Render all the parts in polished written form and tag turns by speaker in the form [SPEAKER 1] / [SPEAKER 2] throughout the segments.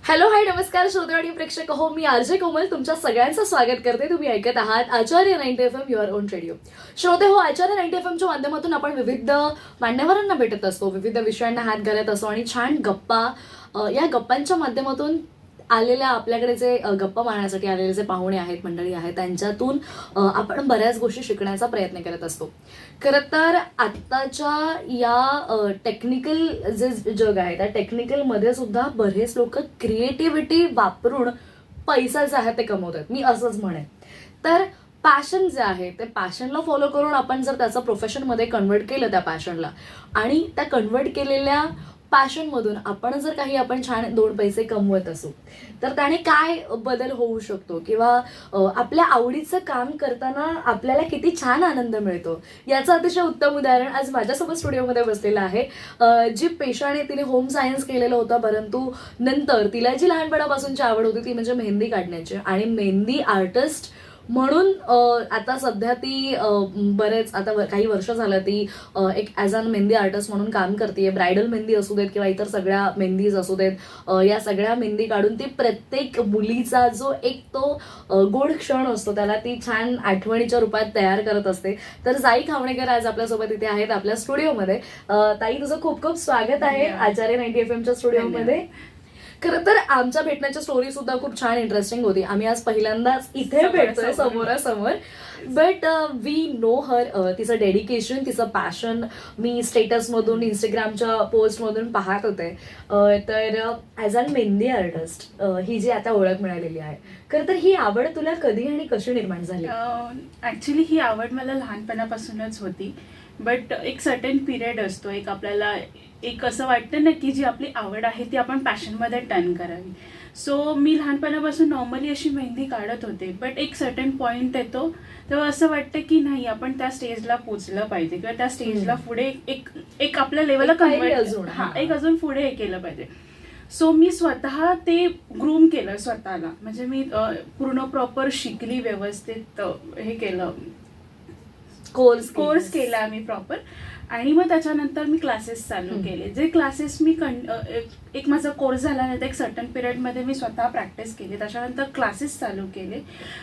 [SPEAKER 1] Hello hi नमस्कार श्रोते आणि प्रेक्षक हो, मी आरजे कोमल तुमच्या सगळ्यांचं स्वागत करते. तुम्ही ऐकत आहात आचार्य 90 FM युअर ओन रेडिओ. श्रोते हो, आचार्य 90 FMच्या माध्यमातून आपण विविध मान्यवरांना भेटत असतो, विविध विषयांना हात घालत असतो आणि छान गप्पा या गप्पांच्या माध्यमातून आलेल्या आपल्याकडे जे गप्पा मारण्यासाठी आलेले जे पाहुणे आहेत, मंडळी आहेत, त्यांच्यातून आपण बऱ्याच गोष्टी शिकण्याचा प्रयत्न करत असतो. खरं तर आत्ताच्या या टेक्निकल जे जग आहे त्या टेक्निकलमध्ये सुद्धा बरेच लोक क्रिएटिव्हिटी वापरून पैसा जे आहे ते कमवतात, मी असंच म्हणेन. तर पॅशन जे आहे ते पॅशनला फॉलो करून आपण जर त्याचं प्रोफेशनमध्ये कन्वर्ट केलं त्या पॅशनला आणि त्या कन्वर्ट केलेल्या पॅशनमधून आपण जर आपण छान दोन पैसे कमवत असू तर त्याने काय बदल होऊ शकतो किंवा आपल्या आवडीचं काम करताना आपल्याला किती छान आनंद मिळतो याचं अतिशय उत्तम उदाहरण आज माझ्यासोबत स्टुडिओमध्ये बसलेलं आहे. जी पेशाने तिने होम सायन्स केलेलं होतं, परंतु नंतर तिला जी लहानपणापासूनची आवड होती ती म्हणजे मेहंदी काढण्याची आणि मेहंदी आर्टिस्ट म्हणून आता सध्या ती बरेच आता काही वर्ष झालं ती एक ॲज अन मेहंदी आर्टिस्ट म्हणून काम करते. ब्रायडल मेहंदी असू देत किंवा इतर सगळ्या मेहंदीज असू देत, या सगळ्या मेहंदी काढून ती प्रत्येक मुलीचा जो एक तो गोड क्षण असतो त्याला ती छान आठवणीच्या रूपात तयार करत असते. तर जाई खावणेकर आज आपल्यासोबत इथे आहेत आपल्या स्टुडिओमध्ये. ताई, तुझं खूप खूप स्वागत आहे आचार्य 90 FMच्या स्टुडिओमध्ये. खरं तर आमच्या भेटण्याची स्टोरी सुद्धा खूप छान इंटरेस्टिंग होती. आम्ही आज पहिल्यांदाच इथे भेटतोय समोरासमोर. बट वी नो हर. तिचं डेडिकेशन, तिचं पॅशन मी स्टेटसमधून, इंस्टाग्रामच्या पोस्टमधून पाहत होते. तर ॲज अन मेहंदी आर्टिस्ट ही जी आता ओळख मिळालेली आहे, खरं तर ही आवड तुला कधी आणि कशी निर्माण झाली?
[SPEAKER 2] ऍक्च्युली ही आवड मला लहानपणापासूनच होती. बट एक सर्टन पिरियड असतो, एक आपल्याला एक असं वाटतं ना की जी आपली आवड आहे ती आपण पॅशनमध्ये टर्न करावी. सो मी लहानपणापासून नॉर्मली अशी मेहंदी काढत होते. बट एक सर्टन पॉइंट येतो तेव्हा असं वाटतं की नाही, आपण त्या स्टेजला पोचलं पाहिजे किंवा त्या स्टेजला पुढे एक आपल्या लेवलला कन्वर्ट एक अजून पुढे हे केलं पाहिजे. सो मी स्वतः ते ग्रूम केलं स्वतःला. म्हणजे मी पूर्ण प्रॉपर शिकली, व्यवस्थित हे केलं, कोर्स केला मी प्रॉपर. आणि मग त्याच्यानंतर मी क्लासेस चालू केले. जे क्लासेस मी एक माझा कोर्स झाल्यानंतर एक सर्टन पिरियडमध्ये मी स्वतः प्रॅक्टिस केली, त्याच्यानंतर क्लासेस चालू केले.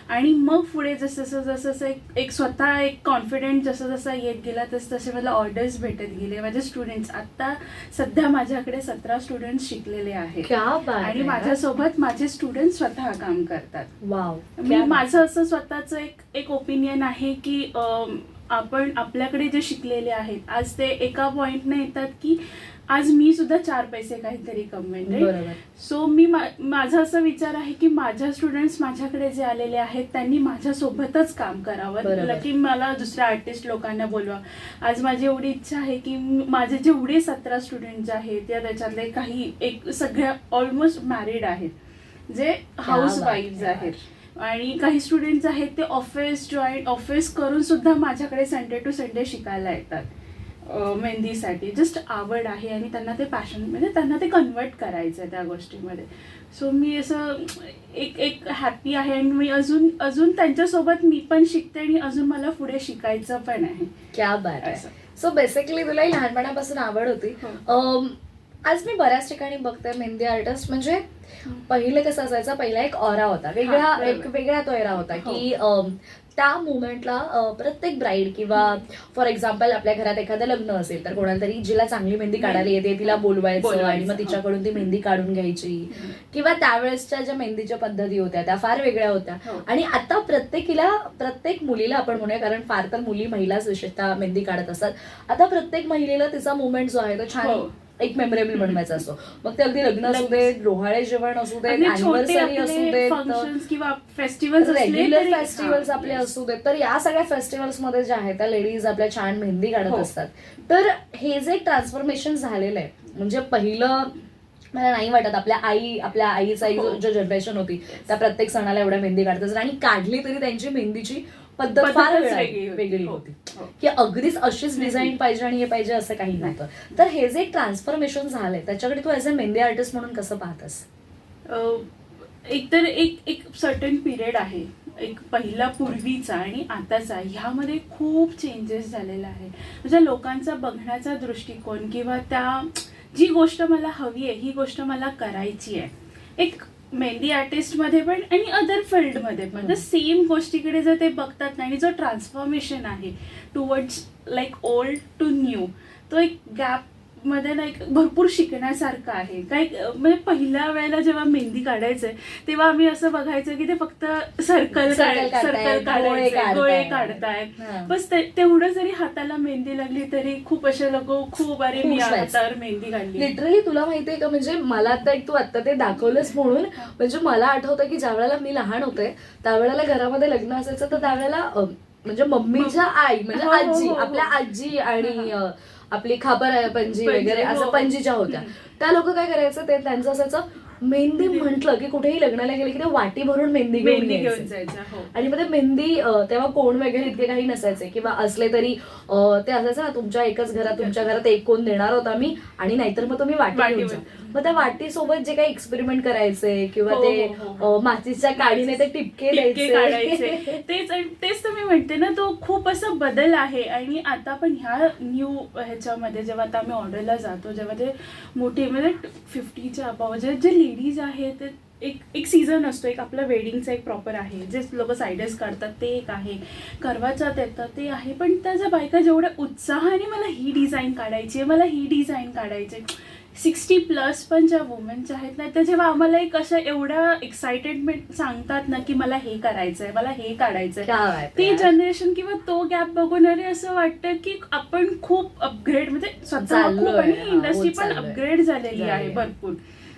[SPEAKER 2] आणि मग पुढे जसं एक स्वतः एक कॉन्फिडेंट जसं येत गेला तसे मला ऑर्डर्स भेटत गेले. माझे स्टुडंट्स आता सध्या माझ्याकडे 17 स्टुडंट्स शिकलेले आहेत आणि माझ्यासोबत माझे स्टुडंट्स स्वतः काम करतात.
[SPEAKER 1] वाव.
[SPEAKER 2] मी माझं असं स्वतःचं एक ओपिनियन आहे की आपण आपल्याकडे जे शिकलेले आहेत आज ते एका पॉइंटने येतात की आज मी सुद्धा 4 पैसे काहीतरी कमवेन. सो मी माझा असा विचार आहे की माझ्या स्टुडंट्स माझ्याकडे जे आलेले आहेत त्यांनी माझ्यासोबतच काम करावं, की मला दुसऱ्या आर्टिस्ट लोकांना बोलवा. आज माझी एवढी इच्छा आहे की माझे जेवढे 17 स्टुडंट आहेत या त्याच्यातले काही एक सगळ्या ऑलमोस्ट मॅरिड आहेत, जे हाऊस वाईफ्स आहेत. आणि काही स्टुडंट्स आहेत ते ऑफिस करून सुद्धा माझ्याकडे संडे टू संडे शिकायला येतात मेहंदीसाठी. जस्ट आवड आहे आणि त्यांना ते पॅशन, म्हणजे त्यांना ते कन्वर्ट करायचं आहे त्या गोष्टीमध्ये. सो मी असं एक हॅपी आहे आणि मी अजून त्यांच्यासोबत मी पण शिकते आणि अजून मला पुढे शिकायचं पण आहे.
[SPEAKER 1] क्या बात आहे. सो बेसिकली तुलाही लहानपणापासून आवड होती. आज मी बऱ्याच ठिकाणी बघते मेहंदी आर्टिस्ट म्हणजे पहिले कसं असायचं, पहिला एक ऑरा होता, वेगळा तो एरा होता की त्या मुवमेंटला प्रत्येक ब्राईड किंवा फॉर एक्झाम्पल आपल्या घरात एखादं लग्न असेल तर कोणाला तरी जिला चांगली मेहंदी काढायला येते तिला बोलवायचं आणि मग तिच्याकडून ती मेहंदी काढून घ्यायची. किंवा त्यावेळेसच्या ज्या मेहंदीच्या पद्धती होत्या त्या फार वेगळ्या होत्या. आणि आता प्रत्येक मुलीला आपण म्हणूया, कारण फार तर महिलाच विशेषतः मेहंदी काढत असतात, आता प्रत्येक महिलेला तिचा मुवमेंट जो आहे तो छान एक मेमोरेबल बनवायचा असतो. मग ते अगदी लग्न असू दे, डोहाळे जेवण असू दे, अॅनिव्हर्सरी असू दे
[SPEAKER 2] किंवा फेस्टिवल्स,
[SPEAKER 1] रेग्युलर फेस्टिवल्स आपले असू देत, तर या सगळ्या फेस्टिवल्स मध्ये ज्या आहेत त्या लेडीज आपल्या छान मेहंदी काढत असतात. तर हे जे एक ट्रान्सफॉर्मेशन झालेलं आहे, म्हणजे पहिलं मला नाही वाटत आपल्या आईचा जो जनरेशन होती त्या प्रत्येक सणाला एवढ्या मेहंदी काढतात आणि काढली तरी त्यांची मेहंदीची पद्धत फार वेगळी होती की अगदीच अशीच डिझाईन पाहिजे आणि हे पाहिजे असं काही नव्हतं. तर हे जे एक ट्रान्सफॉर्मेशन झालंय त्याच्याकडे तू ऍज अ मेहंदी आर्टिस्ट म्हणून कसं पाहतस?
[SPEAKER 2] एकतर एक सर्टन पिरियड आहे, एक पहिला पूर्वीचा आणि आताचा, ह्यामध्ये खूप चेंजेस झालेला आहे. म्हणजे लोकांचा बघण्याचा दृष्टिकोन किंवा त्या जी गोष्ट मला हवी आहे ही गोष्ट मला करायची आहे एक मेहंदी आर्टिस्ट मध्ये पण आणि अदर फील्ड मध्ये पण तर सेम गोष्टीकडे जर ते बघतात ना आणि जो ट्रान्सफॉर्मेशन आहे towards like old to new, तो एक गॅप मध्ये ना एक भरपूर शिकण्यासारखं आहे. काही म्हणजे पहिल्या वेळेला जेव्हा मेहंदी काढायचंय तेव्हा आम्ही असं बघायचं की ते फक्त सर्कल काढायचे, गोळे काढतायत, बस तेवढं जरी हाताला मेहंदी लागली तरी खूप असे लोक खूप अरे मी हातावर मेहंदी काढली.
[SPEAKER 1] लिटरली तुला माहितीये का, म्हणजे मला आता तू आता ते दाखवलंस म्हणून म्हणजे मला आठवतं की ज्या वेळेला मी लहान होते त्यावेळेला घरामध्ये लग्न असायचं तर त्यावेळेला म्हणजे मम्मीच्या आई म्हणजे आजी, आपल्या आजी आणि आपली खापर पंजी वगैरे असं पंजीच्या होत्या, त्या लोक काय करायचं ते त्यांचं असायचं मेहंदी म्हटलं की कुठेही लग्नाला गेले की ते वाटी भरून मेहंदी घेऊन जायचं. आणि मग ते मेहंदी तेव्हा कोण वगैरे इतके काही नसायचे किंवा असले तरी ते असायचं ना तुमच्या एकच घरात, तुमच्या घरात एक कोण देणार होता मी आणि नाहीतर मग तुम्ही वाटी घेऊन जा. मग त्या वाटीसोबत जे काही एक्सपेरिमेंट करायचे किंवा ते मातीच्या काडीने ते टिपके
[SPEAKER 2] काढायचे तेच तर मी म्हणते ना, तो खूप असा बदल आहे. आणि आता पण ह्या न्यू ह्याच्यामध्ये जेव्हा आता आम्ही ऑर्डरला जातो, जेव्हा ते मोठे म्हणजे 50च्या अबाव जे लेडीज आहेत, एक सीझन असतो, एक आपला वेडिंगचा एक प्रॉपर आहे, जे लोक सायडर्स काढतात ते एक आहे, करवाचौथ येतं ते आहे. पण त्या ज्या बायका जेवढ्या उत्साहाने मला ही डिझाईन काढायची आहे, मला ही डिझाईन काढायची, 60+ पण ज्या वुमेन्स आहेत ना, त्या जेव्हा आम्हाला एक अशा एवढ्या एक्साइटेडमेंट सांगतात ना की मला हे करायचंय, मला हे काढायचंय, ते जनरेशन किंवा तो गॅप बघून अरे असं वाटतं की आपण खूप अपग्रेड म्हणजे स्वतः खूप आणि इंडस्ट्री पण अपग्रेड झालेली आहे भरपूर.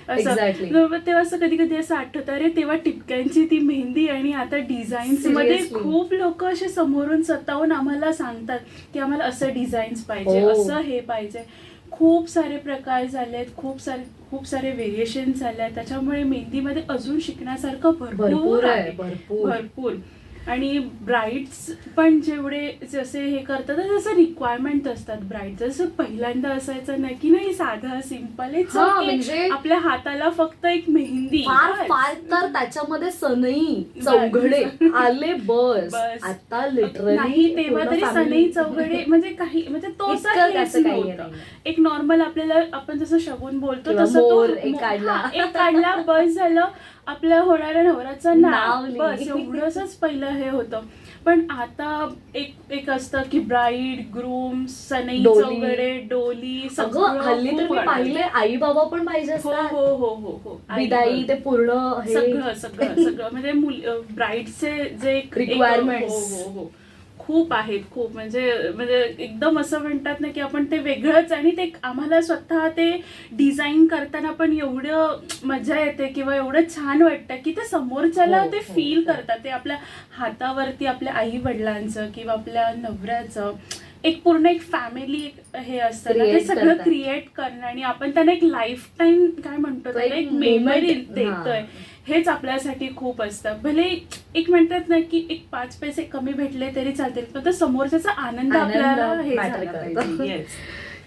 [SPEAKER 2] तेव्हा असं कधी कधी असं आठवतं अरे तेव्हा टिपक्यांची ती मेहंदी आणि आता डिझाईन्स मध्ये खूप लोक असे समोरून स्वतःहून आम्हाला सांगतात की आम्हाला असं डिझाईन्स पाहिजे, असं हे पाहिजे. खूप सारे प्रकार झालेत, खूप सारे व्हेरिएशन झाले, त्याच्यामुळे मेहंदीमध्ये अजून शिकण्यासारखं भरपूर आहे, भरपूर. आणि ब्राईड्स पण जेवढे जसे हे करतात जसं रिक्वायरमेंट असतात ब्राईड, जसं पहिल्यांदा असायचं ना की नाही साधं सिंपल म्हणजे आपल्या हाताला फक्त एक मेहंदी,
[SPEAKER 1] फार तर त्याच्यामध्ये सनई चौघडे आले बस. आता लिटरली
[SPEAKER 2] तेव्हा तरी सनई चौघडे म्हणजे काही म्हणजे तो एक नॉर्मल आपल्याला आपण जसं शगुन बोलतो तसं तो एक काढला बस झालं, आपल्या होणाऱ्या नवऱ्याचं नाव बस एवढंच पहिलं हे होतं. पण आता एक असतं की ब्राईड, ग्रूम, सनई चौघडे, डोली,
[SPEAKER 1] सगळं हल्ली तर मी पाहिले आई बाबा पण पाहिजे असतात.
[SPEAKER 2] हो
[SPEAKER 1] विदाई ते पूर्ण
[SPEAKER 2] सगळं म्हणजे ब्राईडचे जे
[SPEAKER 1] रिक्वायरमेंट
[SPEAKER 2] खूप आहेत, खूप म्हणजे एकदम असं म्हणतात ना की आपण ते वेगळंच. आणि ते आम्हाला स्वतः ते डिझाईन करताना पण एवढं मजा येते किंवा एवढं छान वाटतं की ते समोरच्याला ते फील करतात, ते आपल्या हातावरती आपल्या आई वडिलांचं किंवा आपल्या नवऱ्याचं एक पूर्ण एक फॅमिली हे असतं ना, ते सगळं क्रिएट करणं आणि आपण त्यांना एक लाईफ टाईम काय म्हणतो त्याला एक मेमरी देतोय, हेच आपल्यासाठी खूप असतं. भले एक म्हणतात ना की एक 5 पैसे कमी भेटले तरी चालतील, पण समोरच्याचा आनंद आपल्याला हे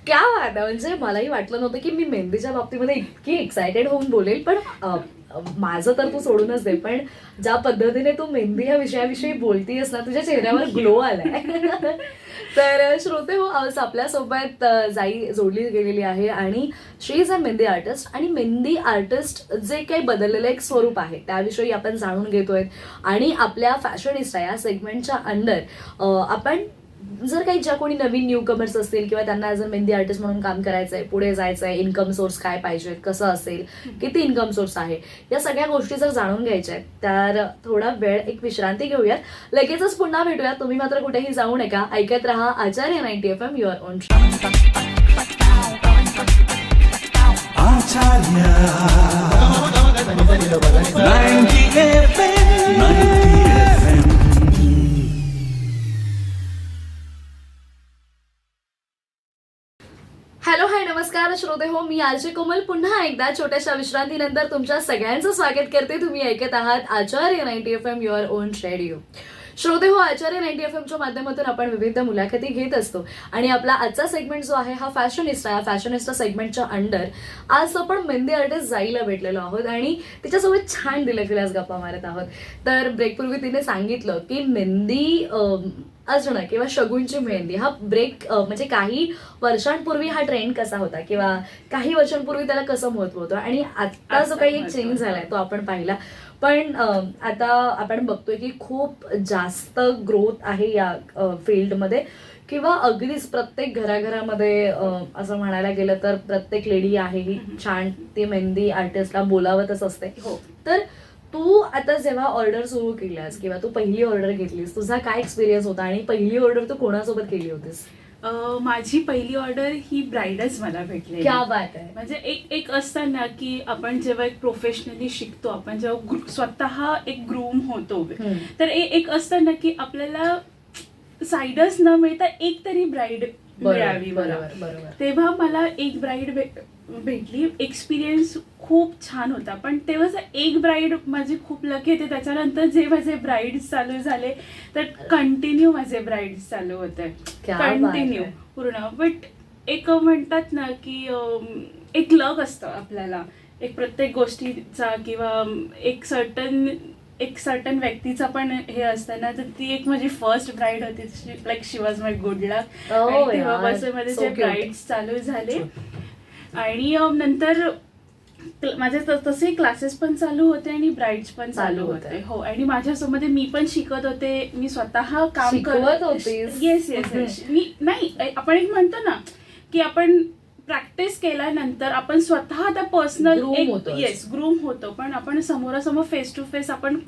[SPEAKER 1] क्या बात आहे. म्हणजे मलाही वाटलं नव्हतं की मी मेहंदीच्या बाबतीमध्ये इतकी एक्सायटेड होऊन बोलेल, पण माझं तर तू सोडूनच दे, पण ज्या पद्धतीने तू मेहंदी या विषयाविषयी बोलतीयस ना, तुझ्या चेहऱ्यावर ग्लो आलाय. तर श्रोते हो, आज आपल्यासोबत जाई जोडली गेलेली आहे आणि शी इज अ मेहंदी आर्टिस्ट. आणि मेहंदी आर्टिस्ट जे काही बदललेलं एक स्वरूप आहे त्याविषयी आपण जाणून घेतोय. आणि आपल्या फॅशनिस्टा या सेगमेंटच्या अंडर आपण जर काही ज्या कोणी नवीन न्यू कमर्स असतील किंवा त्यांना ॲज अ मेहंदी आर्टिस्ट म्हणून काम करायचंय, पुढे जायचंय, इन्कम सोर्स काय पाहिजे, कसं असेल, किती इन्कम सोर्स आहे, या सगळ्या गोष्टी जर जाणून घ्यायच्या आहेत तर थोडा वेळ एक विश्रांती घेऊयात. लगेचच पुन्हा भेटूयात. तुम्ही मात्र कुठेही जाऊ नका, ऐकत रहा आचार्य 90 FM your on. Hello hi नमस्कार श्रोते हो, मी आरजे कोमल पुन्हा एकदा छोट्याशा विश्रांतीनंतर तुमच्या सगळ्यांचं स्वागत करते. तुम्ही ऐकत आहात आचार्य 90 FM युअर ओन रेडिओ. श्रोते हो, आचार्य 90 FMच्या माध्यमातून आपण विविध मुलाखती घेत असतो आणि आपला आजचा सेगमेंट जो आहे हा फॅशनिस्टा, या फॅशनिस्टा सेगमेंटच्या अंडर आज आपण मेहंदी आर्टिस्ट जाईला भेटलेलो आहोत आणि तिच्यासोबत छान दिलखुलास गप्पा मारत आहोत. तर ब्रेकपूर्वी तिने सांगितलं की मेहंदी असणं किंवा शगुनची मेहंदी हा ब्रेक म्हणजे काही वर्षांपूर्वी हा ट्रेंड कसा होता किंवा काही वर्षांपूर्वी त्याला कसं महत्व होतं आणि आता जो काही एक चेंज झालाय तो आपण पाहिला. पण आता आपण बघतोय की खूप जास्त ग्रोथ आहे या फील्डमध्ये किंवा अगदीच प्रत्येक घराघरामध्ये असं म्हणायला गेलं तर प्रत्येक लेडी आहे ही छान ती मेहंदी आर्टिस्टला बोलावतच असते.
[SPEAKER 2] हो.
[SPEAKER 1] तर तू आता जेव्हा ऑर्डर सुरू केल्यास किंवा तू पहिली ऑर्डर घेतलीस तुझा काय एक्सपिरियन्स होता आणि पहिली ऑर्डर तू कोणासोबत केली होतीस?
[SPEAKER 2] माझी पहिली ऑर्डर ही ब्राईडच मला भेटली.
[SPEAKER 1] क्या बात आहे.
[SPEAKER 2] म्हणजे एक असतं ना की आपण जेव्हा एक प्रोफेशनली शिकतो, आपण जेव्हा स्वतः एक ग्रूम होतो, तर एक असतं ना की आपल्याला साईडच न मिळता एक तरी ब्राईड मिळावी.
[SPEAKER 1] बरोबर.
[SPEAKER 2] तेव्हा मला एक ब्राईड भेटली. एक्सपिरियन्स खूप छान होता. पण तेव्हा एक ब्राईड माझी खूप लकी होते. त्याच्यानंतर जे माझे ब्राईड्स चालू झाले तर कंटिन्यू माझे ब्राईड्स चालू होते, कंटिन्यू पूर्ण. बट एक म्हणतात ना की एक लक असतं आपल्याला एक प्रत्येक गोष्टीचा किंवा एक सर्टन व्यक्तीचा पण हे असतं ना. तर ती एक माझी फर्स्ट ब्राईड होती, like she was my good luck. तेव्हापासून माझे जे ब्राईड्स चालू झाले आणि नंतर माझे तसे क्लासेस पण चालू होते आणि ब्राईड्स पण चालू होते. हो. आणि माझ्यासोबत मी पण शिकत होते, मी स्वतः काम करत होते. येस. मी नाही, आपण एक म्हणतो ना की आपण प्रॅक्टिस केल्यानंतर आपण स्वतः आता पर्सनल ग्रूम होतो, पण आपण समोरासमोर फेस टू फेस आपण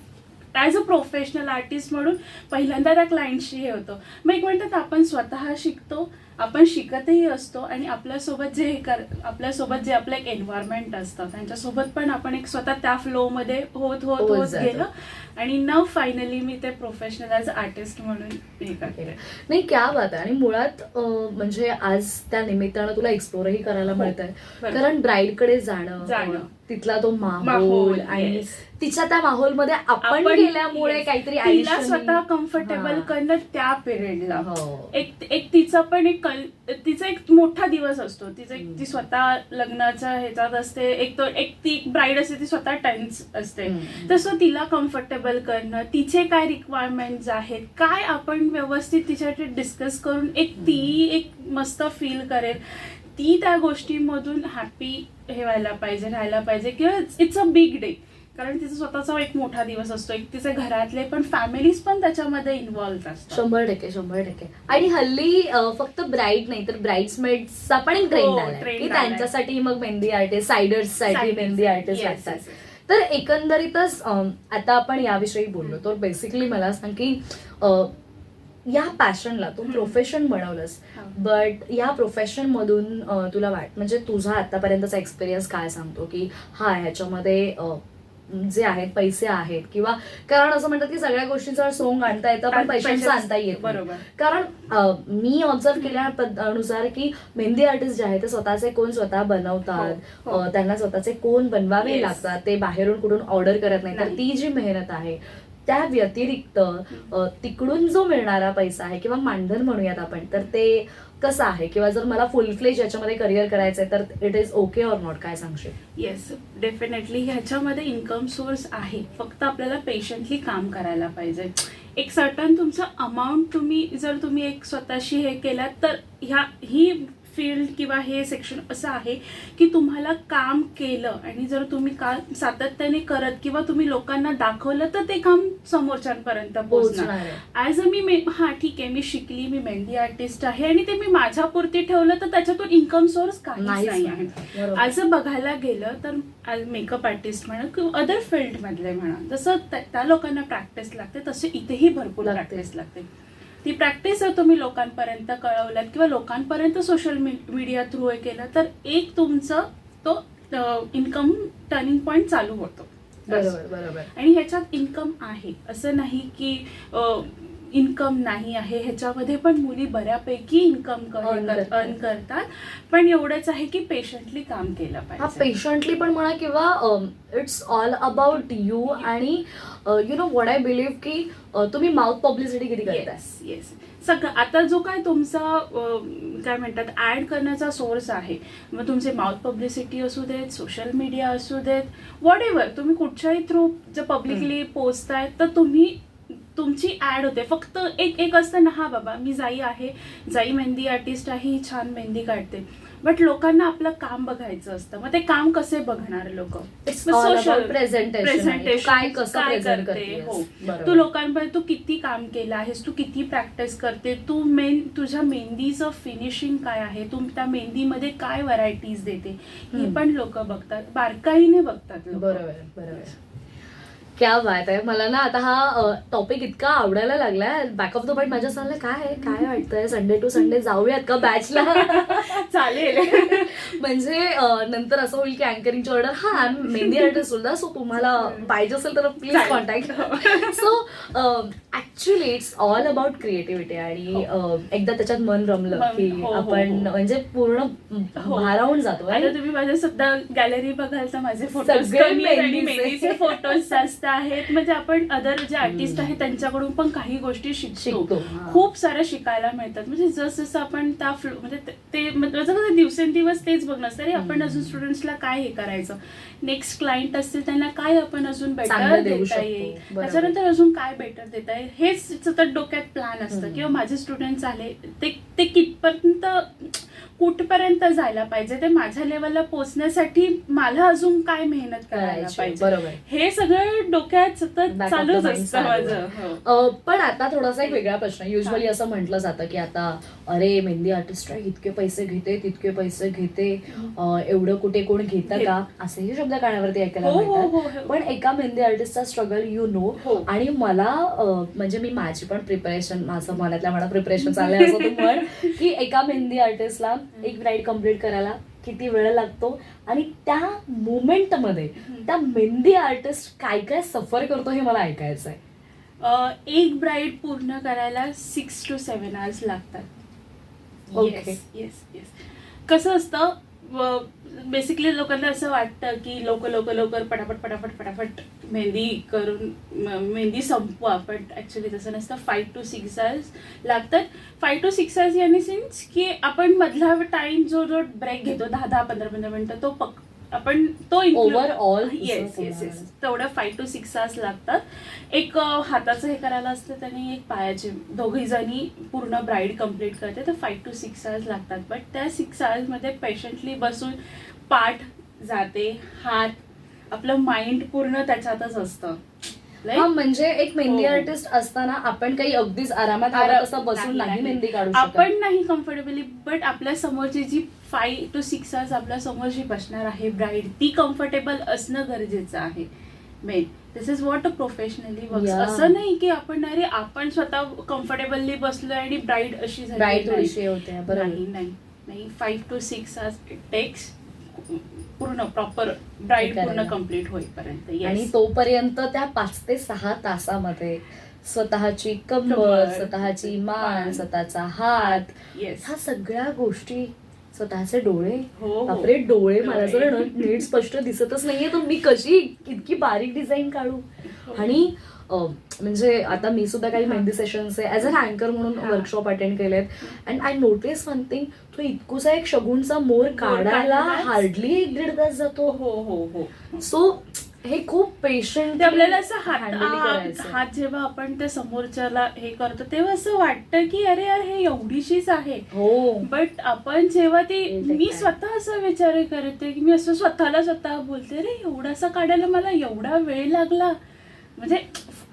[SPEAKER 2] ॲज अ प्रोफेशनल आर्टिस्ट म्हणून पहिल्यांदा त्या क्लायंटशी हे होतो. मग एक म्हणतात आपण स्वतः शिकतो, आपण शिकतही असतो आणि आपल्यासोबत जे आपलं एक एन्व्हायरमेंट असतं त्यांच्यासोबत पण आपण एक स्वतः त्या फ्लोमध्ये होत गेलो आणि नाव फायनली मी ते प्रोफेशनल ॲज आर्टिस्ट म्हणून हे करते.
[SPEAKER 1] नाही, क्या बात आहे. आणि मुळात म्हणजे आज त्या निमित्तानं तुला एक्सप्लोरही करायला मिळत आहे, कारण ब्राईडकडे जाणं, तिथला तो माहोल आणि तिच्या त्या माहोलमध्ये आपण गेल्यामुळे काहीतरी
[SPEAKER 2] तिला स्वतः कम्फर्टेबल करणं त्या पिरियडला एक तिचा पण तिचा एक मोठा दिवस असतो. ती स्वतः लग्नाच्या ह्याच्यात असते, एक ती ब्राईड असते, ती स्वतः टेन्स असते. तसं तिला कम्फर्टेबल करणं, तिचे काय रिक्वायरमेंट्स आहेत, काय आपण व्यवस्थित तिच्यासाठी डिस्कस करून ती एक मस्त फील करेल, ती त्या गोष्टीमधून हॅपी राहायला पाहिजे किंवा इट्स अ बिग डे. कारण तिचा स्वतःचा एक मोठा दिवस असतो, एक तिचे घरातले पण फॅमिलीज पण त्याच्यामध्ये इन्व्हॉल्व्ह असतात.
[SPEAKER 1] 100%. आणि हल्ली फक्त ब्राईड नाही तर ब्राईड्समेड्सचा पण एक ट्रेंड आलाय की त्यांच्यासाठी मग मेहंदी आर्टिस्ट, सायडर्ससाठी मेहंदी आर्टिस्ट असतात. तर एकंदरीतच आता आपण याविषयी बोललो, तर बेसिकली मला सांग की या पॅशनला तू प्रोफेशन बनवलंस, बट या प्रोफेशन मधून तुला म्हणजे तुझा आतापर्यंतचा एक्सपिरियन्स काय सांगतो की ह्याच्यामध्ये जे आहेत पैसे आहेत किंवा कारण असं म्हणतात की सगळ्या गोष्टींचा सोंग आणता येतं पण पैशांचं आणता येत.
[SPEAKER 2] बरोबर.
[SPEAKER 1] कारण मी ऑब्झर्व केल्यानुसार की मेहंदी आर्टिस्ट जे आहेत ते स्वतःचे कोण स्वतः बनवतात, त्यांना स्वतःचे कोण बनवावे लागतात, ते बाहेरून कुठून ऑर्डर करत नाही. तर ती जी मेहनत आहे त्या व्यतिरिक्त तिकडून जो मिळणारा पैसा आहे किंवा मानधन म्हणूयात आपण, तर ते कसं आहे किंवा जर मला फुल फ्लेज याच्यामध्ये करिअर करायचंय तर it is okay or not, काय सांगशील?
[SPEAKER 2] येस, डेफिनेटली ह्याच्यामध्ये इन्कम सोर्स आहे, फक्त आपल्याला पेशंटली काम करायला पाहिजे. एक सर्टन तुमचं अमाऊंट तुम्ही एक स्वतःशी हे केलात तर ही फील्ड किंवा हे सेक्शन असं आहे की तुम्हाला काम केलं आणि जर तुम्ही काम सातत्याने करत किंवा तुम्ही लोकांना दाखवलं तर ते काम समोरच्यांपर्यंत पोहोचणार. ॲज अ ठीक आहे, मी शिकली, मी मेहंदी आर्टिस्ट आहे आणि ते मी माझ्यापुरती ठेवलं तर त्याच्यातून इन्कम सोर्स काहीच नाही आहे. ॲज अ बघायला गेलं तर मेकअप आर्टिस्ट म्हणा किंवा अदर फील्डमधले म्हणा, जसं त्या लोकांना प्रॅक्टिस लागते तसे इथेही भरपूर प्रॅक्टिस लागते. ती प्रॅक्टिस जर तुम्ही लोकांपर्यंत कळवलात किंवा लोकांपर्यंत सोशल मीडिया थ्रू हे केलं तर एक तुमचं तो इन्कम टर्निंग पॉइंट चालू होतो.
[SPEAKER 1] बरोबर.
[SPEAKER 2] आणि ह्याच्यात इन्कम आहे असं नाही की इन्कम नाही आहे, ह्याच्यामध्ये पण मुली बऱ्यापैकी इन्कम अर्न करतात. पण एवढंच आहे की पेशंटली काम केलं पाहिजे.
[SPEAKER 1] पेशंटली पण म्हणा किंवा इट्स ऑल अबाउट यू आणि you know what I believe की तुम्ही माउथ पब्लिसिटी किती करताय.
[SPEAKER 2] येस, सगळं आता जो काय तुमचा काय म्हणतात ऍड करण्याचा सोर्स आहे, मग तुमचे माउथ पब्लिसिटी असू देत, सोशल मीडिया असू देत, व्हॉट एव्हर तुम्ही कुठच्याही थ्रू जर पब्लिकली पोचताय तर तुम्ही तुमची ऍड होते. फक्त एक असतं ना, हा बाबा मी जाई आहे, जाई मेहंदी आर्टिस्ट आहे, ही छान मेहंदी काढते, बट लोकांना आपलं काम बघायचं असतं. मग ते काम कसे बघणार लोक?
[SPEAKER 1] प्रेझेंटेशन काय कसं प्रेझेंट करते.
[SPEAKER 2] हो, तू लोकांपर्यंत तू किती काम केलं आहेस, तू किती प्रॅक्टिस करते, तू तुझ्या मेहंदीचं फिनिशिंग काय आहे, तू त्या मेहंदीमध्ये काय व्हरायटीज देते, ही पण लोक बघतात, बारकाईने बघतात लोक.
[SPEAKER 1] बरोबर. क्या बात आहे. मला ना आता हा टॉपिक इतका आवडायला लागलाय. बॅक ऑफ द माइंड माझ्या सांगलं काय वाटतंय, संडे टू संडे जाऊयात का बॅचला?
[SPEAKER 2] चालेल.
[SPEAKER 1] म्हणजे नंतर असं होईल की अँकरिंगची ऑर्डर, हा मेहंदी आर्टिस्ट सुद्धा, सो तुम्हाला पाहिजे असेल तर please contact. So actually it's all about creativity. आणि एकदा त्याच्यात मन रमलं की आपण म्हणजे पूर्ण भारावून जातो.
[SPEAKER 2] आता तुम्ही माझ्या सुद्धा गॅलरी बघाल तर माझे फोटोज
[SPEAKER 1] सगळे
[SPEAKER 2] मेहंदीचे फोटोज जास्त आहेत. म्हणजे आपण अदर जे आर्टिस्ट आहेत त्यांच्याकडून पण काही गोष्टी शिकतो. खूप सारं शिकायला मिळतात. म्हणजे जसं आपण त्या म्हणजे ते माझं दिवसेंदिवस तेच बघणं असतं, अरे आपण अजून स्टुडंट्सला काय हे करायचं, नेक्स्ट क्लायंट असतील त्यांना काय आपण अजून बेटर देता येईल, त्याच्यानंतर अजून काय बेटर देता येईल, हेच सतत डोक्यात प्लॅन असतं. किंवा माझे स्टुडंट्स आले ते कितपर्यंत कुठपर्यंत जायला पाहिजे, ते माझ्या लेवलला पोहोचण्यासाठी मला अजून काय मेहनत करायला पाहिजे, बरोबर, हे सगळं डोक्यात सतत चालूच असतं माझं.
[SPEAKER 1] पण आता थोडासा एक वेगळा प्रश्न. युजली असं म्हटलं जातं की आता अरे मेहंदी आर्टिस्ट इतके पैसे घेते, तितके पैसे घेते, एवढं कुठे कोण घेतं का, असेही शब्द कानावरती ऐकायला मिळतात. पण एका मेहंदी आर्टिस्टचा स्ट्रगल यू नो. आणि मला म्हणजे मी माझी पण प्रिपरेशन, माझं मनातल्या मनात प्रिपरेशन चाललंय असं तू म्हण की एका मेहंदी आर्टिस्टला एक ब्राईड कम्प्लीट करायला किती वेळ लागतो, आणि त्या मोमेंटमध्ये त्या मेहंदी आर्टिस्ट काय काय सफर करतो हे मला ऐकायचं आहे.
[SPEAKER 2] एक ब्राईड पूर्ण करायला 6 to 7 hours लागतात. येस. कसं असतं, बेसिकली लोकांना असं वाटतं की लवकर पटापट मेहंदी करून मेहंदी संपवा, पण ऍक्च्युली तसं नसतं. 5 to 6 hours लागतात. 5 to 6 hours याने सेन्स की आपण मधला टाइम जो ब्रेक घेतो 10-15 मिनिटं, आपण तो
[SPEAKER 1] ओव्हरऑल
[SPEAKER 2] येस तेवढं 5 to 6 hours लागतात. एक हाताचं हे करायला असतं त्याने एक पायाचे, दोघी जणी पूर्ण ब्राईड कम्प्लीट करते, तर 5 to 6 hours लागतात. बट त्या 6 hours मध्ये पेशंटली बसून पाठ जाते, हात, आपलं माइंड पूर्ण त्याच्यातच असतं.
[SPEAKER 1] म्हणजे एक मेहंदी आर्टिस्ट असताना आपण काही अगदीच आरामात तसं बसून नाही मेहंदी काढू शकत,
[SPEAKER 2] आपण नाही कम्फर्टेबली. बट आपल्या समोरची जी 5 to 6 hours आपल्या समोर जी बसणार आहे ब्राईड, ती कम्फर्टेबल असणं गरजेचं आहे main. This is what a professionally works. असं नाही की आपण स्वतः कम्फर्टेबली बसलोय आणि ब्राईड अशी
[SPEAKER 1] झाली होते.
[SPEAKER 2] नाही. 5 to 6 hours इट टेक्स पूर्ण प्रॉपर ब्राईड पूर्ण कम्प्लीट होईपर्यंत.
[SPEAKER 1] आणि तोपर्यंत त्या 5 ते 6 तासामध्ये स्वतःची कंबर, स्वतःची मान, स्वतःचा हात, ह्या सगळ्या गोष्टी, स्वतःचे डोळे, आपले डोळे मला जर नीट स्पष्ट दिसतच नाहीये तर मी कशी इतकी बारीक डिझाईन काढू. आणि म्हणजे आता मी सुद्धा काही मेहंदी सेशन्स ऍज अन अँकर म्हणून वर्कशॉप अटेंड केलेत, and I notice one thing, तो इतकुसा एक शगुनचा मोर काढायला हार्डली 1-1.5 तास जातो.
[SPEAKER 2] हो.
[SPEAKER 1] सो हे खूप पेशंट
[SPEAKER 2] आपल्याला असं हात जेव्हा आपण त्या समोरच्याला हे करतो तेव्हा असं वाटतं की अरे यार हे एवढीशीच आहे. बट आपण जेव्हा मी स्वतः असं विचार करते की मी असं स्वतः बोलते, अरे एवढासा काढायला मला एवढा वेळ लागला. म्हणजे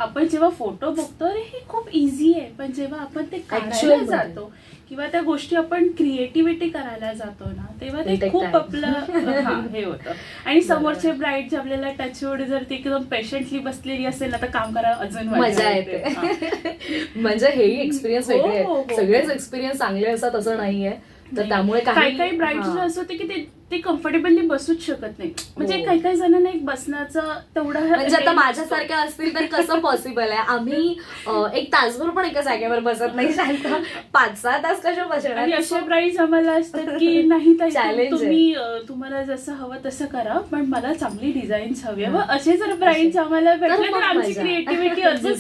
[SPEAKER 2] आपण जेव्हा फोटो बघतो अरे हे खूप इझी आहे, पण जेव्हा आपण ते काढायला जातो किंवा त्या गोष्टी आपण क्रिएटिव्हिटी करायला जातो ना, तेव्हा ते खूप आपलं हे होतं. आणि समोरचे ब्राईड जे आपल्याला टचवूड जर ती एकदम पेशंटली बसलेली असेल ना, तर काम करायला अजून
[SPEAKER 1] मजा येते. म्हणजे हेही एक्सपिरियन्स वेगळे आहेत. सगळेच एक्सपिरियन्स चांगले असतात असं नाहीये. तर त्यामुळे
[SPEAKER 2] काही ब्राईड असं होते की ते कम्फर्टेबली बसूच शकत नाही. म्हणजे काही जणांना एक बसण्याचं तेवढं,
[SPEAKER 1] म्हणजे आता माझ्यासारख्या असतील तर कसं पॉसिबल आहे. आम्ही 1 तासभर पण एका जागेवर बसत नाही, शांत 5-6 तास कशा बसणार.
[SPEAKER 2] आणि अशा ब्राईड्स आम्हाला असतात की नाही तुम्ही तुम्हाला जसं हवं तसं करा, पण मला चांगली डिझाईन्स हवी. व असे जर ब्राईड्स आम्हाला भेटले तर आमची क्रिएटिव्हिटी अजून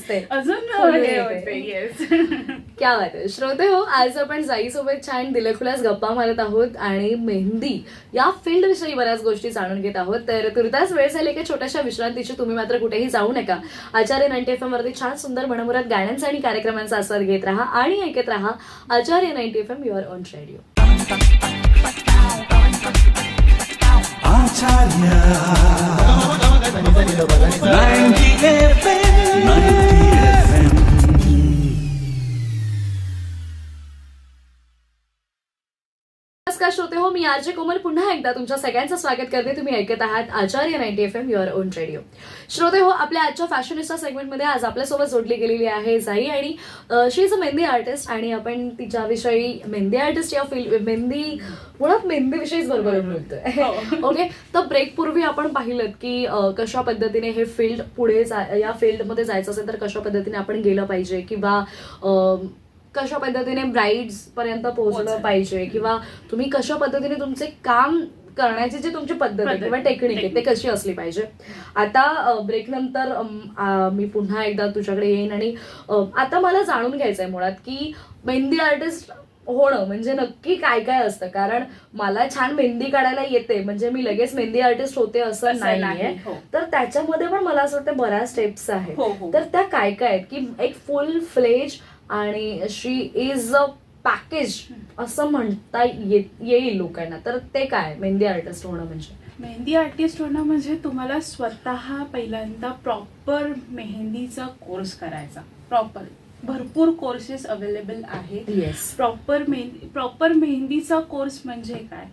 [SPEAKER 1] क्या बात आहे. श्रोते हो, आज आपण जाईसोबत छान दिलखुलास गप्पा मारत आहोत आणि मेहंदी या फील्ड विषयी बऱ्याच गोष्टी जाणून घेत आहोत. तर तुर्तास वेळ झाली एका छोट्याशा विश्रांतीची. तुम्ही मात्र कुठेही जाऊ नका. आचार्य 90 FM वरती छान सुंदर मनमुराद गाण्यांचा आणि कार्यक्रमांचा आस्वाद घेत राहा आणि ऐकत राहा आचार्य 90 FM your on radio.
[SPEAKER 3] Acharya 90 FM.
[SPEAKER 1] नमस्कार श्रोते हो, मी आरजे कोमल पुन्हा एकदा तुमच्या सगळ्यांचं स्वागत करते. तुम्ही ऐकत आहात आचार्य 90 FM युअर ओन रेडिओ. श्रोते हो, आपल्या आजच्या फॅशनिस्टा सेगमेंटमध्ये आज आपल्यासोबत जोडली गेलेली आहे जाई आणि शी इज अ मेहंदी आर्टिस्ट. आणि आपण तिच्याविषयी मेहंदी आर्टिस्ट या फील्ड मुळात मेहंदीविषयीच बरोबर बोलतोय. ओके, तर ब्रेक पूर्वी आपण पाहिलं की कशा पद्धतीने हे फील्ड पुढे या फील्डमध्ये जायचं असेल तर कशा पद्धतीने आपण गेलं पाहिजे किंवा कशा पद्धतीने ब्राईड्स पर्यंत पोहोचलं पाहिजे किंवा तुम्ही कशा पद्धतीने तुमचे काम करण्याची जी तुमची पद्धत आहे किंवा टेक्निक आहे ते कशी असली पाहिजे. आता ब्रेक नंतर मी पुन्हा एकदा तुझ्याकडे येईन आणि आता मला जाणून घ्यायचंय मुळात की मेहंदी आर्टिस्ट होणं म्हणजे नक्की काय काय असतं. कारण मला छान मेहंदी काढायला येते म्हणजे मी लगेच मेहंदी आर्टिस्ट होते असं नाहीये. तर त्याच्यामध्ये पण मला असं वाटतं बऱ्याच स्टेप्स आहेत. तर त्या काय काय आहेत की एक फुल फ्लेज आणि शी इज अ पॅकेज असं म्हणता येईल लोकांना. तर ते काय मेहंदी आर्टिस्ट होणं म्हणजे?
[SPEAKER 2] मेहंदी आर्टिस्ट होणं म्हणजे तुम्हाला स्वतः पहिल्यांदा प्रॉपर मेहंदीचा कोर्स करायचा. प्रॉपर भरपूर कोर्सेस अवेलेबल आहेत. प्रॉपर मेहंदीचा कोर्स म्हणजे काय,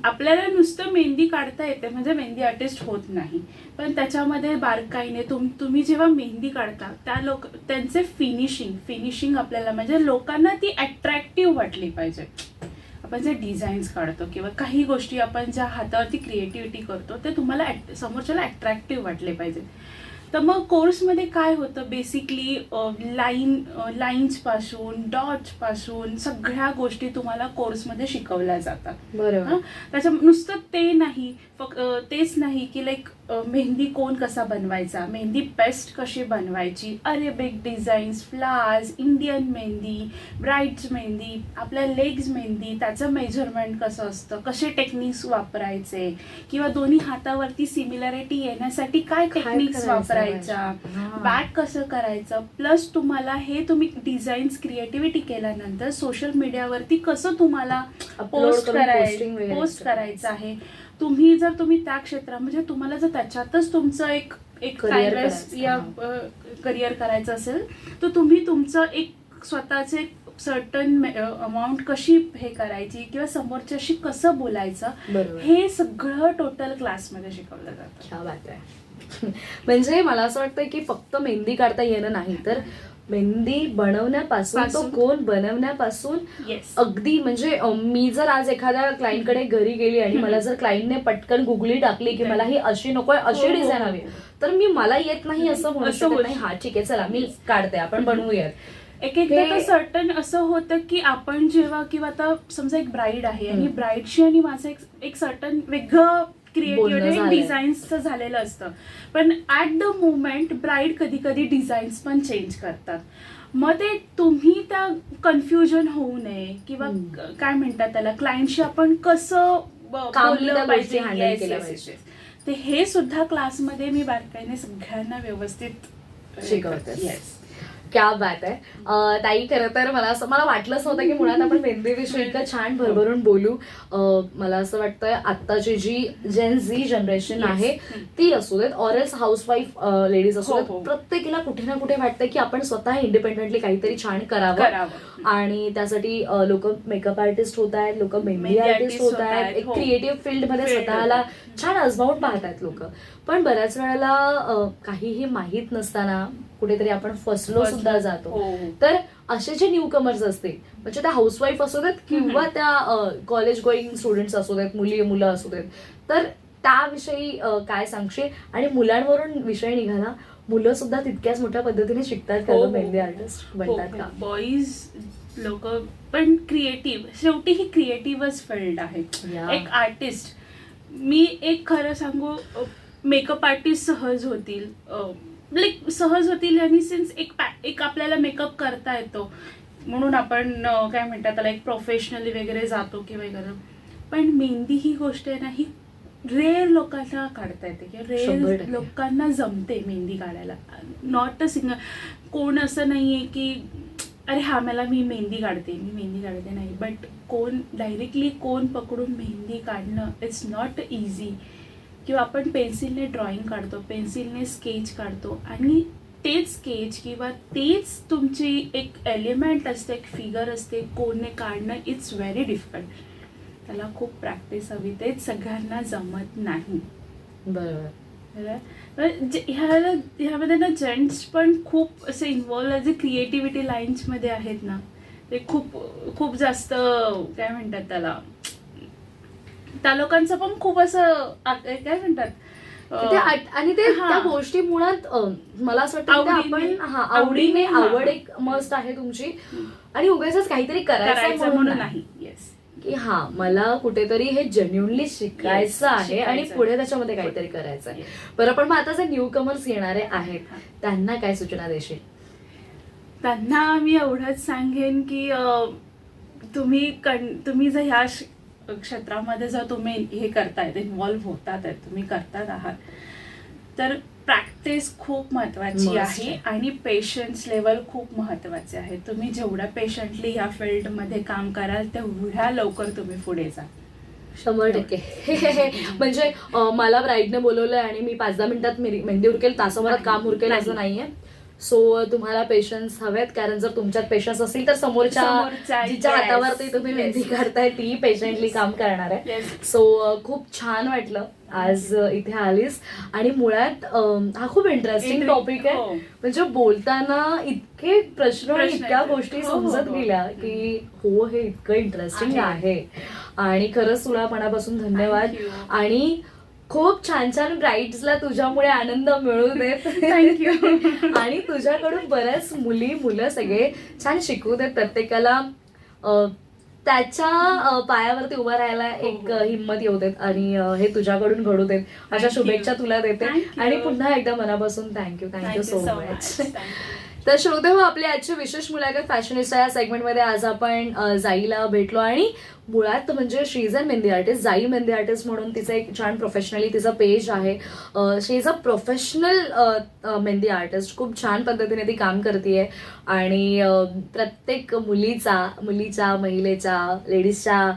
[SPEAKER 2] आपल्याला नुसतं मेहंदी काढता येते म्हणजे मेहंदी आर्टिस्ट होत नाही. पण त्याच्यामध्ये बारकाईने तुम्ही जेव्हा मेहंदी काढता त्यांचे फिनिशिंग आपल्याला म्हणजे लोकांना ती अट्रॅक्टिव्ह वाटली पाहिजे. आपण जे डिझाईन्स काढतो किंवा काही गोष्टी आपण ज्या हातावरती क्रिएटिव्हिटी करतो ते तुम्हाला समोरच्याला अट्रॅक्टिव्ह वाटले पाहिजे. तर मग कोर्समध्ये काय होतं, बेसिकली लाईन्स पासून डॉट्स पासून सगळ्या गोष्टी तुम्हाला कोर्समध्ये शिकवल्या जातात.
[SPEAKER 1] बरोबर.
[SPEAKER 2] त्याच्या नुसतं ते नाही, तेच नाही की लाईक मेहंदी कोण कसा बनवायचा, मेहंदी पेस्ट कशी बनवायची, Arabic designs, flowers, Indian mehndi, brides mehndi, आपल्या लेग्स मेहंदी, त्याचं मेजरमेंट कसं असतं, कसे टेक्निक्स वापरायचे किंवा दोन्ही हातावरती सिमिलॅरिटी येण्यासाठी काय टेक्निक्स वापरायच्या, बॅक कसं करायचं. प्लस तुम्हाला हे तुम्ही डिझाईन्स क्रिएटिव्हिटी केल्यानंतर सोशल मीडियावरती कसं तुम्हाला पोस्ट करायचं आहे. तुम्ही त्या क्षेत्रात म्हणजे तुम्हाला जर त्याच्यातच तुमचं एक करिअर करायचं असेल तर तुम्ही तुमचं एक स्वतःचे सर्टन अमाऊंट कशी हे करायची किंवा समोरच्याशी कसं बोलायचं हे सगळं टोटल क्लासमध्ये शिकवलं जातं.
[SPEAKER 1] क्या बात आहे. म्हणजे मला असं वाटतं की फक्त मेहंदी काढता येणं नाही तर मेहंदी बनवण्यापासून तो कोण बनवण्यापासून अगदी म्हणजे मी जर आज एखाद्या क्लायंटकडे घरी गेली आणि मला जर क्लायंटने पटकन गुगली टाकली की मला ही अशी नकोय अशी डिझाईन हवी तर मी मला येत नाही असं म्हणू शकत नाही. हा ठीक आहे चला मी काढते आपण बनवूयात.
[SPEAKER 2] एकदा तर सर्टन असं होतं की आपण जेव्हा किंवा आता समजा एक ब्राईड आहे आणि ब्राईडशी आणि माझं एक सर्टन वेगळं क्रिएटिव्ह डिझाईन्सचं झालेलं असतं. पण ऍट द मोमेंट ब्राईड कधी कधी डिझाईन्स पण चेंज करतात. मग ते तुम्ही त्या कन्फ्युजन होऊ नये किंवा काय म्हणतात त्याला क्लायंटशी आपण कसं बोललं पाहिजे ते हे सुद्धा क्लासमध्ये मी बारकाईने सगळ्यांना व्यवस्थित शिकवते.
[SPEAKER 1] क्या बात आहे ताई. खरं तर मला वाटलंच नव्हतं की मुळात आपण मेहंदीविषयी इतकं छान भरभरून बोलू. मला असं वाटतंय आत्ताची जी जेन झी जनरेशन आहे ती असू देत ऑर एल्स हाऊसवाईफ लेडीज असू देत, प्रत्येकीला कुठे ना कुठे वाटतं की आपण स्वतः इंडिपेंडेंटली काहीतरी छान करावं. आणि त्यासाठी लोक मेकअप आर्टिस्ट होत आहेत, लोक मेहंदी आर्टिस्ट होत आहेत, एक क्रिएटिव्ह फील्डमध्ये स्वतःला छान आजमावून पाहत आहेत लोक. पण बऱ्याच वेळेला काहीही माहीत नसताना कुठेतरी आपण फसलो सुद्धा जातो. तर असे जे न्यू कमर्स असतील म्हणजे त्या हाऊसवाईफ असू देत किंवा त्या कॉलेज गोईंग स्टुडंट्स असू देत, मुलं असू देत, तर त्याविषयी काय सांगशील? आणि मुलांवरून विषय निघाला, मुलं सुद्धा तितक्याच मोठ्या पद्धतीने शिकतात का मेहंदी आर्टिस्ट बनतात का?
[SPEAKER 2] बॉईज लोक पण क्रिएटिव्ह, शेवटी ही क्रिएटिव्हच फील्ड आहे. एक आर्टिस्ट, मी एक खरं सांगू, मेकअप आर्टिस्ट सहज होतील आणि सिन्स एक आपल्याला मेकअप करता येतो म्हणून आपण काय म्हणतात त्याला एक प्रोफेशनली वगैरे जातो किंवा पण मेहंदी ही गोष्ट आहे ना, ही रेअर लोकांना काढता येते किंवा
[SPEAKER 1] 100%
[SPEAKER 2] रेअर लोकांना जमते मेहंदी काढायला. नॉट अ सिंगल कोण असं नाही आहे की अरे हा मी मेहंदी काढते नाही. बट कोण डायरेक्टली कोण पकडून मेहंदी काढणं इट्स नॉट इझी. किंवा आपण पेन्सिलने ड्रॉइंग काढतो, पेन्सिलने स्केच काढतो आणि तेच स्केच किंवा तेच तुमची एक एलिमेंट असते, एक फिगर असते, कोणने काढणं इट्स व्हेरी डिफिकल्ट. त्याला खूप प्रॅक्टिस हवी, तेच सगळ्यांना जमत नाही.
[SPEAKER 1] बरोबर.
[SPEAKER 2] ह्यामध्ये ना जेंट्स पण खूप असे इन्व्हॉल्व जे क्रिएटिव्हिटी लाईन्समध्ये आहेत ना, ते खूप खूप जास्त काय म्हणतात त्याला, त्या लोकांचं पण खूप असं काय म्हणतात
[SPEAKER 1] आणि ते त्या गोष्टी मुळात मला असं वाटतं की आपण आवडीने आवड एक मस्त आहे तुमची आणि उगाचच काहीतरी करायचं म्हणून
[SPEAKER 2] नाही. येस,
[SPEAKER 1] की मला कुठेतरी हे जेन्युनली शिकायचं आहे आणि पुढे त्याच्यामध्ये काहीतरी करायचं आहे. बरं, पण मग आता जे न्यू कमर्स येणारे आहेत त्यांना काय सूचना देशील?
[SPEAKER 2] त्यांना मी एवढंच सांगेन की तुम्ही जर ह्या क्षेत्रामध्ये जर तुम्ही हे करतायत, इन्व्हॉल्व्ह होतात, तुम्ही करतात आहात, तर प्रॅक्टिस खूप महत्वाची आहे आणि पेशन्स लेवल खूप महत्वाचे आहे. तुम्ही जेवढ्या पेशंटली ह्या फील्डमध्ये काम कराल तेवढ्या लवकर तुम्ही पुढे जा.
[SPEAKER 1] 100%. म्हणजे मला ब्राईडने बोलवलंय आणि मी 5-10 मिनिटात मेहंदी उरकेल, तासाभरात काम उरकेल असं नाहीये. सो तुम्हाला पेशन्स हवेत, कारण जर तुमच्यात पेशन्स असेल तर समोरच्या जिच्या हातावरती तुम्ही मेहंदी काढताय ती पेशंटली काम करणार आहे. सो खूप छान वाटलं आज इथे आलीस. आणि मुळात हा खूप इंटरेस्टिंग टॉपिक आहे. म्हणजे बोलताना इतके प्रश्न इतक्या गोष्टी समजत गेल्या की हे इतकं इंटरेस्टिंग आहे. आणि खरंच तुला मनापासून धन्यवाद. आणि खूप छान छान ब्राईड्सला तुझ्यामुळे आनंद मिळू देत.
[SPEAKER 2] थँक्यू.
[SPEAKER 1] आणि तुझ्याकडून बऱ्याच मुलं सगळे छान शिकवू देत. प्रत्येकाला त्याच्या पायावरती उभा राहायला एक हिंमत येऊ देत आणि हे तुझ्याकडून घडू देत अशा शुभेच्छा तुला देते. आणि पुन्हा एकदा मनापासून थँक्यू सो मच. तर श्रोते हो, आपली आजची विशेष मुलाखत फॅशनिस्टा या सेगमेंटमध्ये आज आपण जाईला भेटलो. आणि मुळात म्हणजे शी इज अ मेहंदी आर्टिस्ट, जाई मेहंदी आर्टिस्ट म्हणून तिचं एक छान प्रोफेशनली तिचं पेज आहे. She is a professional mehndi artist. खूप छान पद्धतीने ती काम करते. आणि प्रत्येक मुलीच्या महिलेच्या लेडीजच्या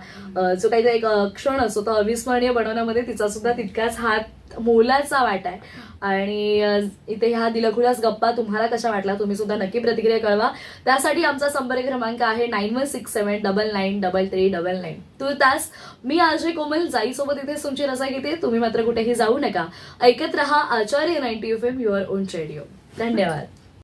[SPEAKER 1] जो काही एक क्षण असतो तो अविस्मरणीय बनवण्यामध्ये तिचा सुद्धा तितकाच हात मोलाचा वाटा आहे. आणि इथे ह्या दिलखुलास गप्पा तुम्हाला कशा वाटला तुम्ही सुद्धा नक्की प्रतिक्रिया कळवा. त्यासाठी आमचा संपर्क क्रमांक आहे 9167993399. तुर्तास मी अजय कोमल जाईसोबत इथे तुमची रजा घेते. तुम्ही मात्र कुठेही जाऊ नका. ऐकत रहा आचार्य 90 FM, युअर ओन रेडिओ. धन्यवाद.